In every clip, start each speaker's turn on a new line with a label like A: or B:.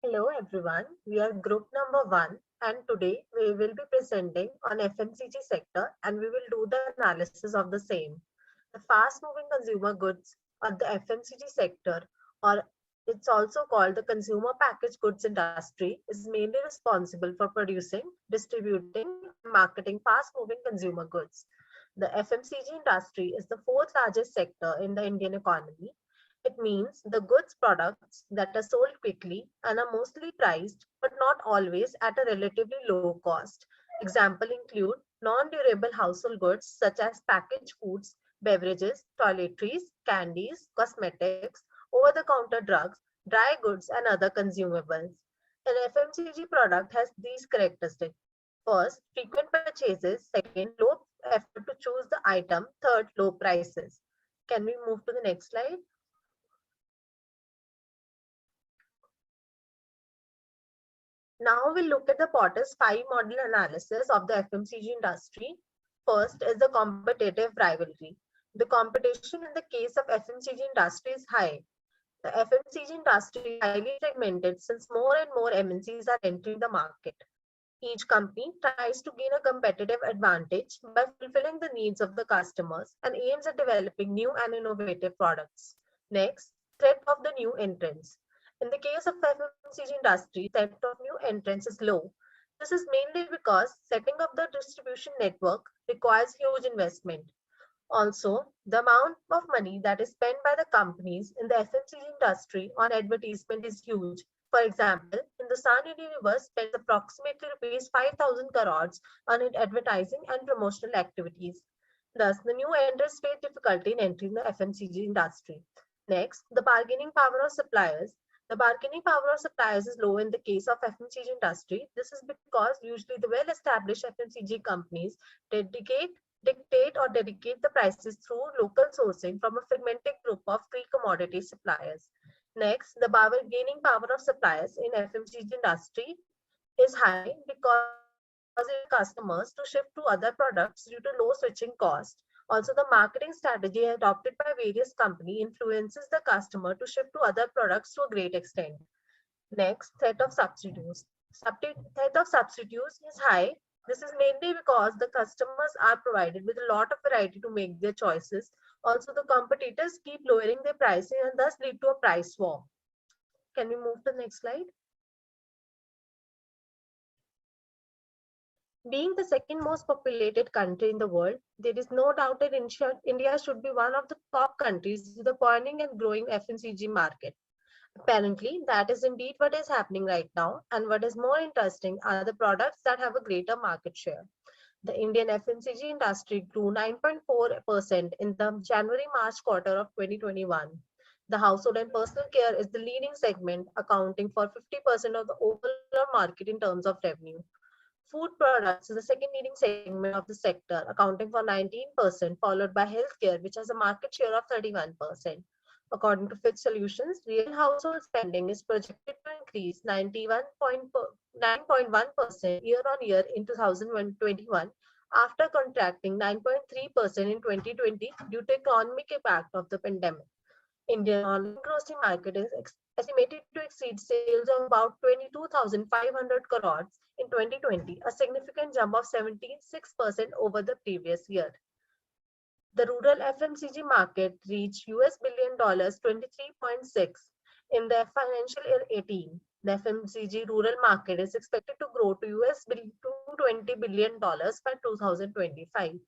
A: Hello everyone, we are group number 1 and today we will be presenting on FMCG sector and we will do the analysis of the same. The fast moving consumer goods or the FMCG sector, or it's also called the consumer packaged goods industry, is mainly responsible for producing, distributing and marketing fast moving consumer goods. The FMCG industry is the fourth largest sector in the Indian economy. It means the goods products that are sold quickly and are mostly priced, but not always at a relatively low cost. Example include non-durable household goods such as packaged foods, beverages, toiletries, candies, cosmetics, over-the-counter drugs, dry goods, and other consumables. An FMCG product has these characteristics. First, frequent purchases. Second, low effort to choose the item. Third, low prices. Can we move to the next slide? Now we'll look at the Potter's 5 model analysis of the FMCG industry. First is the competitive rivalry. The competition in the case of FMCG industry is high. The FMCG industry is highly fragmented since more and more MNCs are entering the market. Each company tries to gain a competitive advantage by fulfilling the needs of the customers and aims at developing new and innovative products. Next, threat of the new entrants. In the case of FMCG industry, threat of new entrants is low. This is mainly because setting up the distribution network requires huge investment. Also, the amount of money that is spent by the companies in the FMCG industry on advertisement is huge. For example, Hindustan Unilever spends approximately rupees 5,000 crores on advertising and promotional activities. Thus, the new entrants face difficulty in entering the FMCG industry. Next, the bargaining power of suppliers. The bargaining power of suppliers is low in the case of FMCG industry. This is because usually the well-established FMCG companies dictate or dedicate the prices through local sourcing from a fragmented group of key commodity suppliers. Next, the bargaining power of suppliers in FMCG industry is high because it customers to shift to other products due to low switching cost. Also, the marketing strategy adopted by various companies influences the customer to shift to other products to a great extent. Next, threat of substitutes. Threat of substitutes is high. This is mainly because the customers are provided with a lot of variety to make their choices. Also, the competitors keep lowering their pricing and thus lead to a price war. Can we move to the next slide? Being the second most populated country in the world, there is no doubt that India should be one of the top countries with a pioneering and growing FMCG market. Apparently, that is indeed what is happening right now, and what is more interesting are the products that have a greater market share. The Indian FMCG industry grew 9.4% in the January-March quarter of 2021. The household and personal care is the leading segment, accounting for 50% of the overall market in terms of revenue. Food products is the second leading segment of the sector, accounting for 19%, followed by healthcare, which has a market share of 31%. According to Fitch Solutions, real household spending is projected to increase 9.1% year-on-year in 2021 after contracting 9.3% in 2020 due to economic impact of the pandemic. Indian online grocery market is estimated to exceed sales of about 22,500 crores in 2020, a significant jump of 76% over the previous year. The rural FMCG market reached US billion dollars 23.6 in the financial year 18. The FMCG rural market is expected to grow to US $220 billion by 2025.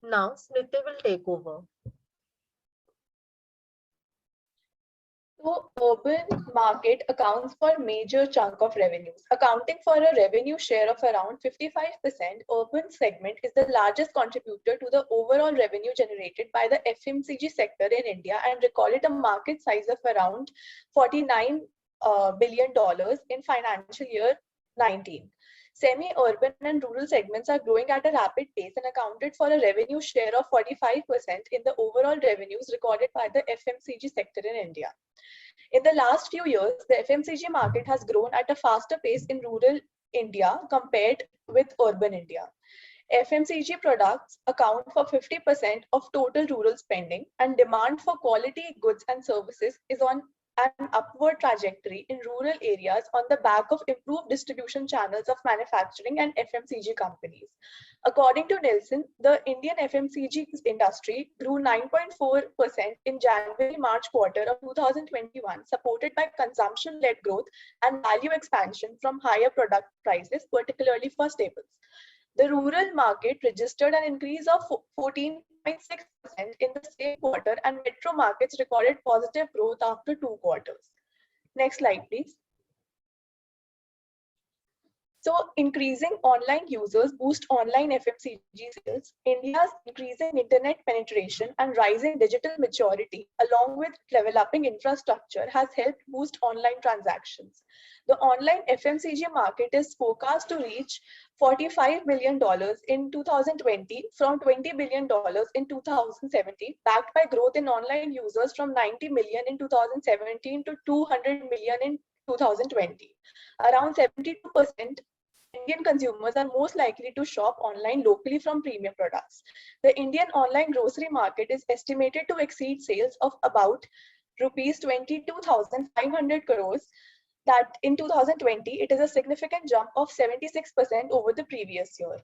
A: Now, Smriti will take over.
B: So urban market accounts for a major chunk of revenues. Accounting for a revenue share of around 55%, urban segment is the largest contributor to the overall revenue generated by the FMCG sector in India and recorded a market size of around $49 billion in financial year 19. Semi-urban and rural segments are growing at a rapid pace and accounted for a revenue share of 45% in the overall revenues recorded by the FMCG sector in India. In the last few years, the FMCG market has grown at a faster pace in rural India compared with urban India. FMCG products account for 50% of total rural spending, and demand for quality goods and services is on an upward trajectory in rural areas on the back of improved distribution channels of manufacturing and FMCG companies. According to Nielsen, the Indian FMCG industry grew 9.4% in January-March quarter of 2021, supported by consumption-led growth and value expansion from higher product prices, particularly for staples. The rural market registered an increase of 14.6% in the same quarter, and metro markets recorded positive growth after 2 quarters. Next slide, please. So, increasing online users boost online FMCG sales. India's increasing internet penetration and rising digital maturity, along with developing infrastructure, has helped boost online transactions. The online FMCG market is forecast to reach $45 billion in 2020 from $20 billion in 2017, backed by growth in online users from 90 million in 2017 to 200 million in 2020. Around 72% Indian consumers are most likely to shop online locally from premium products. The Indian online grocery market is estimated to exceed sales of about rupees 22,500 crores. That in 2020, it is a significant jump of 76% over the previous year.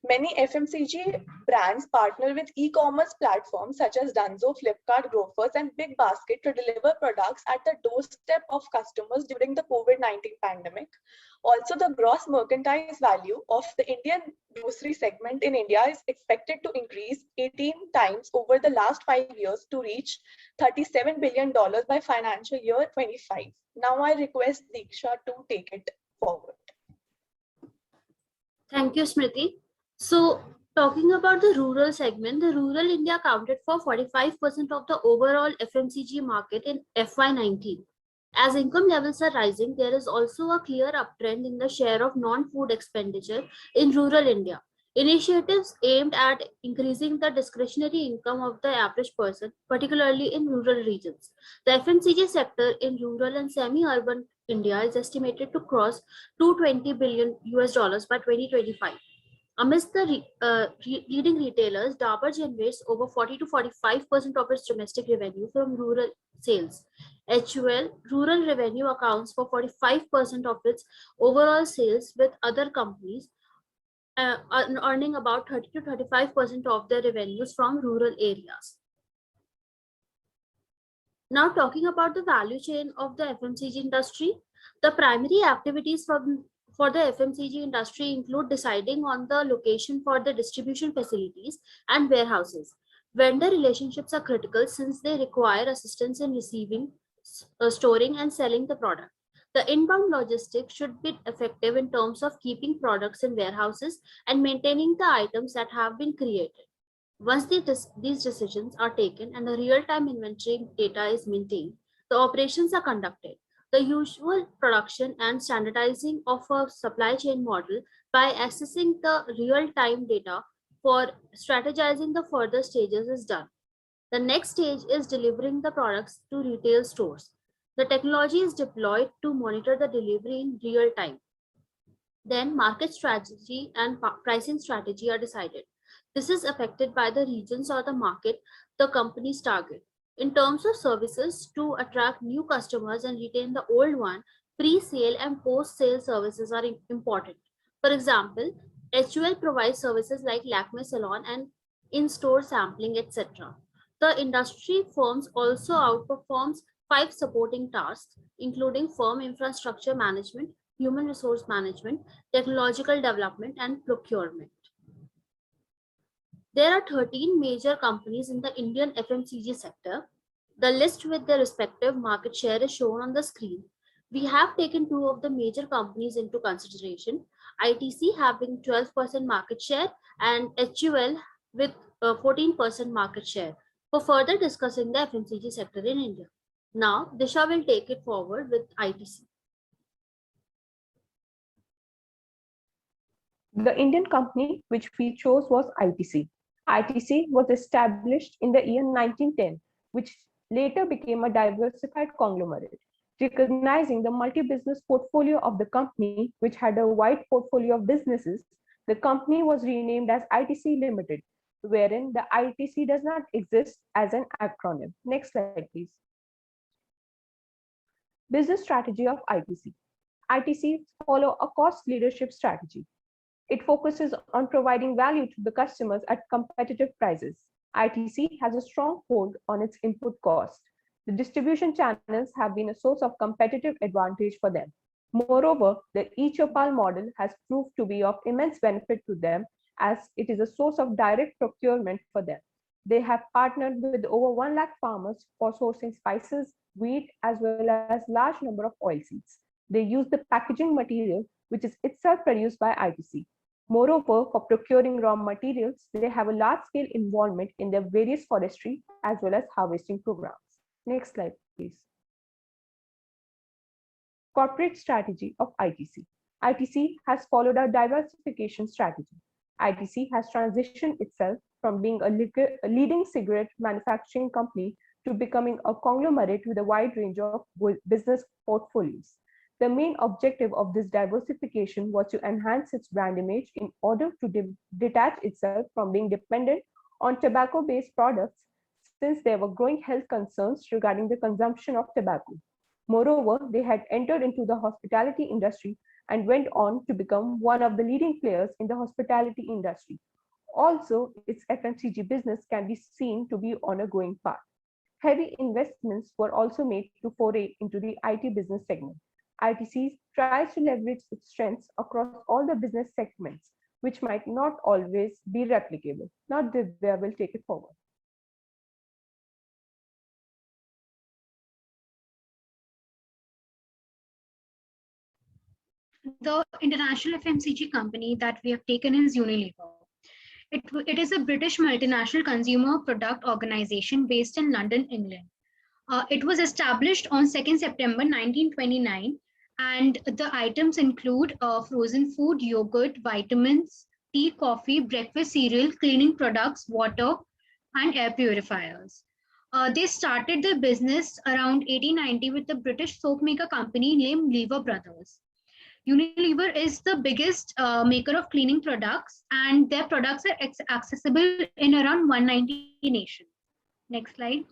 B: Many FMCG brands partner with e-commerce platforms such as Dunzo, Flipkart, Grofers, and Big Basket to deliver products at the doorstep of customers during the COVID-19 pandemic. Also, the gross merchandise value of the Indian grocery segment in India is expected to increase 18 times over the last 5 years to reach $37 billion by financial year 25. Now I request Diksha to take it forward.
C: Thank you, Smriti. So, talking about the rural segment, the rural India accounted for 45% of the overall FMCG market in FY19. As income levels are rising, there is also a clear uptrend in the share of non-food expenditure in rural India. Initiatives aimed at increasing the discretionary income of the average person, particularly in rural regions. The FMCG sector in rural and semi-urban India is estimated to cross $220 billion by 2025. Amidst the leading retailers, Dabur generates over 40 to 45% of its domestic revenue from rural sales. HUL, rural revenue accounts for 45% of its overall sales, with other companies earning about 30 to 35% of their revenues from rural areas. Now, talking about the value chain of the FMCG industry, the primary activities for the FMCG industry include deciding on the location for the distribution facilities and warehouses. Vendor relationships are critical since they require assistance in receiving, storing, and selling the product. The inbound logistics should be effective in terms of keeping products in warehouses and maintaining the items that have been created. Once these decisions are taken and the real-time inventory data is maintained, the operations are conducted. The usual production and standardizing of a supply chain model by accessing the real-time data for strategizing the further stages is done. The next stage is delivering the products to retail stores. The technology is deployed to monitor the delivery in real time. Then market strategy and pricing strategy are decided. This is affected by the regions or the market the companies target. In terms of services, to attract new customers and retain the old one, pre-sale and post-sale services are important. For example, HUL provides services like Lakme Salon and in-store sampling, etc. The industry firms also outperforms 5 supporting tasks, including firm infrastructure management, human resource management, technological development, and procurement. There are 13 major companies in the Indian FMCG sector. The list with their respective market share is shown on the screen. We have taken 2 of the major companies into consideration, ITC having 12% market share and HUL with 14% market share, for further discussing the FMCG sector in India. Now, Disha will take it forward with ITC.
D: The Indian company which we chose was ITC. ITC was established in the year 1910, which later became a diversified conglomerate. Recognizing the multi-business portfolio of the company, which had a wide portfolio of businesses, The company was renamed as ITC Limited, wherein the ITC does not exist as an acronym. Next slide, please. Business strategy of ITC. ITC follow a cost leadership strategy. It focuses on providing value to the customers at competitive prices. ITC has a strong hold on its input cost. The distribution channels have been a source of competitive advantage for them. Moreover, the eChopal model has proved to be of immense benefit to them as it is a source of direct procurement for them. They have partnered with over 1 lakh farmers for sourcing spices, wheat, as well as large number of oilseeds. They use the packaging material, which is itself produced by ITC. Moreover, for procuring raw materials, they have a large-scale involvement in their various forestry as well as harvesting programs. Next slide, please. Corporate strategy of ITC. ITC has followed a diversification strategy. ITC has transitioned itself from being a leading cigarette manufacturing company to becoming a conglomerate with a wide range of business portfolios. The main objective of this diversification was to enhance its brand image in order to detach itself from being dependent on tobacco-based products, since there were growing health concerns regarding the consumption of tobacco. Moreover, they had entered into the hospitality industry and went on to become one of the leading players in the hospitality industry. Also, its FMCG business can be seen to be on a growing path. Heavy investments were also made to foray into the IT business segment. ITC tries to leverage its strengths across all the business segments, which might not always be replicable. Now, Divya will take it forward.
E: The international FMCG company that we have taken is Unilever. It is a British multinational consumer product organization based in London, England. It was established on 2nd September 1929, and the items include frozen food, yogurt, vitamins, tea, coffee, breakfast cereal, cleaning products, water, and air purifiers. They started their business around 1890 with the British soap maker company named Lever Brothers. Unilever is the biggest maker of cleaning products, and their products are accessible in around 190 nations. Next slide.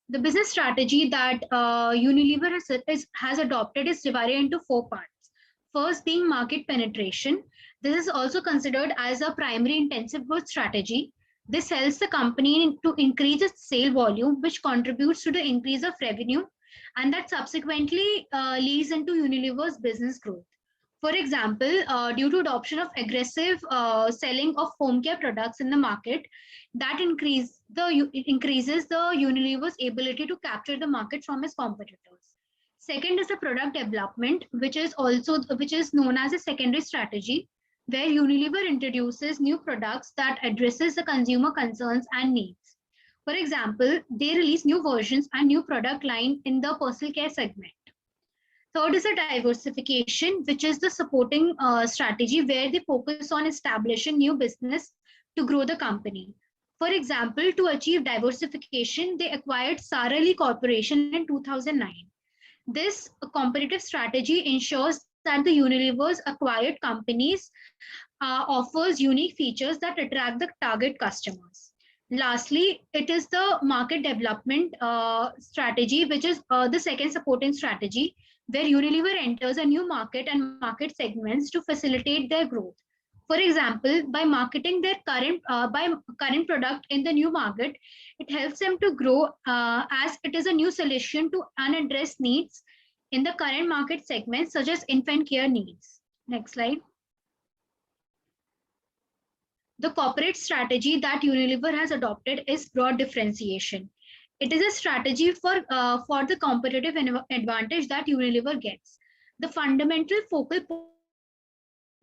E: The business strategy that Unilever has adopted is divided into 4 parts. First being market penetration. This is also considered as a primary intensive growth strategy. This helps the company to increase its sale volume, which contributes to the increase of revenue, and that subsequently leads into Unilever's business growth. For example, due to adoption of aggressive selling of home care products in the market, that increases the Unilever's ability to capture the market from its competitors. Second is the product development, which is known as a secondary strategy, where Unilever introduces new products that addresses the consumer concerns and needs. For example, they release new versions and new product line in the personal care segment. Third is a diversification, which is the supporting strategy where they focus on establishing new business to grow the company. For example, to achieve diversification, they acquired Sara Lee Corporation in 2009. This competitive strategy ensures that the Unilever's acquired companies offers unique features that attract the target customers. Lastly, it is the market development strategy, which is the second supporting strategy, where Unilever enters a new market and market segments to facilitate their growth. For example, by marketing their current product in the new market, it helps them to grow as it is a new solution to unaddressed needs in the current market segments, such as infant care needs. Next slide. The corporate strategy that Unilever has adopted is broad differentiation. It is a strategy for the competitive advantage that Unilever gets. The fundamental focal point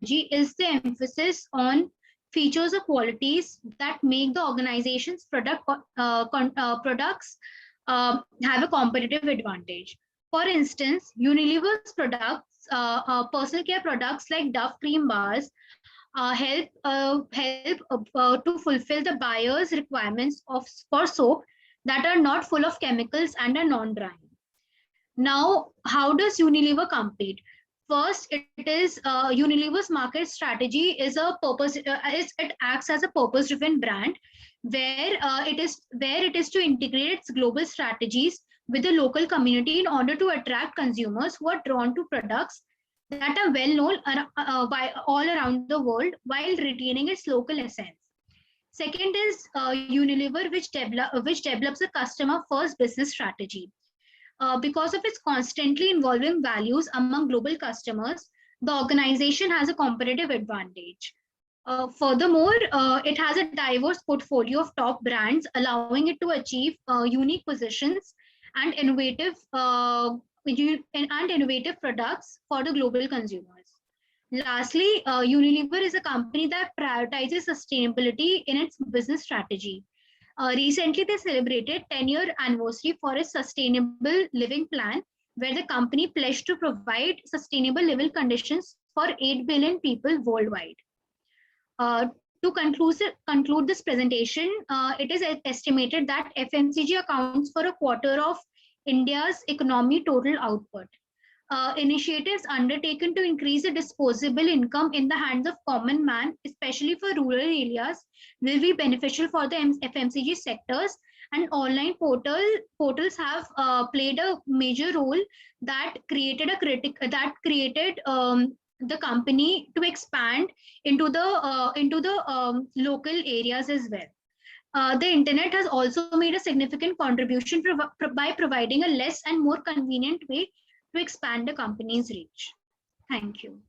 E: is the emphasis on features or qualities that make the organization's products have a competitive advantage. For instance, Unilever's products, personal care products like Dove cream bars, help to fulfill the buyer's requirements for soap that are not full of chemicals and are non-drying. Now, how does Unilever compete? First, it is Unilever's market strategy is a purpose. It acts as a purpose-driven brand, where it is to integrate its global strategies with the local community in order to attract consumers who are drawn to products that are well known by all around the world while retaining its local essence. Second is Unilever, which develops a customer-first business strategy. Because of its constantly evolving values among global customers, the organization has a competitive advantage. Furthermore, it has a diverse portfolio of top brands, allowing it to achieve unique positions and innovative products for the global consumers. Lastly, Unilever is a company that prioritizes sustainability in its business strategy. Recently, they celebrated 10-year anniversary for its sustainable living plan, where the company pledged to provide sustainable living conditions for 8 billion people worldwide. To conclude this presentation, it is estimated that FMCG accounts for a quarter of India's economy total output. Initiatives undertaken to increase the disposable income in the hands of common man, especially for rural areas, will be beneficial for the FMCG sectors, and online portals have played a major role that created the company to expand into the local areas as well. The internet has also made a significant contribution by providing a less and more convenient way to expand the company's reach. Thank you.